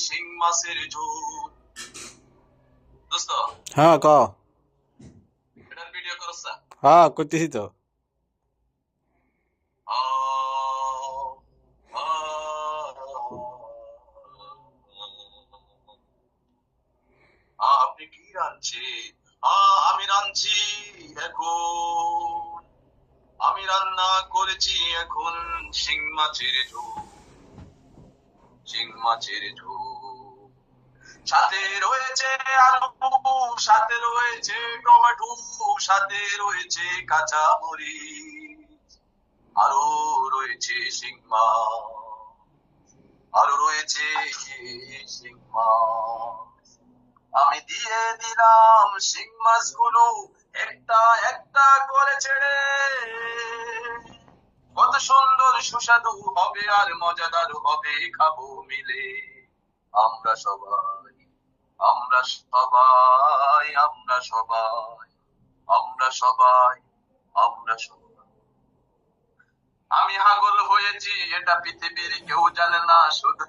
শিং মাছের ঝোল। দোস্ত, হ্যাঁ ক। এটার ভিডিও করছ? হ্যাঁ করতেছি তো। আপনি কি রাঁধছেন? আমি রাঁধছি এখন। আমি রান্না করেছি এখন শিং মাছের ঝোল। শিং মাছের ঝোল, সাথে রয়েছে আলু, সাথে রয়েছে টমেটো, সাথে রয়েছে কাঁচা মরিচ, আরো রয়েছে শিং মাছ, আরো রয়েছে শিং মাছ। আমি দিয়ে দিলাম শিং মাছগুলো একটা একটা করে ছেড়ে। কত সুন্দর সুস্বাদু হবে আর মজাদার হবে খাবো মিলে। আমরা সবাই, আমরা সবাই, আমরা সবাই, আমরা সবাই, আমরা সবাই। আমি হাগল হয়েছি এটা পৃথিবীর কেউ জানে না, শুধু